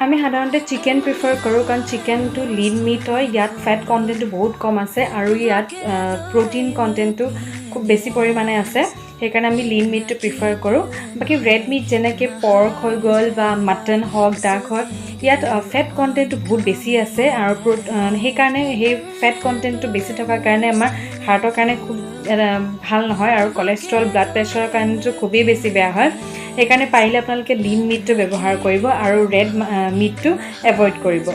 আমি সাধাৰণতে chicken prefer কৰোঁ কাৰণ চিকেনটো লিন মিট হয়, ইয়াত ফেট কণ্টেণ্টটো বহুত কম আছে আৰু ইয়াত প্ৰ'টিন কণ্টেণ্টটো খুব বেছি পৰিমাণে আছে, সেইকাৰণে আমি লিন মিটটো প্ৰিফাৰ কৰোঁ। বাকী ৰেড মিট যেনেকৈ পৰ্ক হৈ গ'ল বা মাটন হওক, ডাক হওক, ইয়াত ফেট কণ্টেণ্টটো বহুত বেছি আছে আৰু সেইকাৰণে সেই ফেট কণ্টেণ্টটো বেছি থকাৰ কাৰণে আমাৰ হাৰ্টৰ কাৰণে খুব ভাল নহয় আৰু কলেষ্ট্ৰল, ব্লাড প্ৰেছাৰৰ কাৰণেতো খুবেই বেছি বেয়া হয়। সেইকাৰণে পাৰিলে আপোনালোকে লিন মিটটো ব্যৱহাৰ কৰিব আৰু ৰেড মিটটো এভইড কৰিব।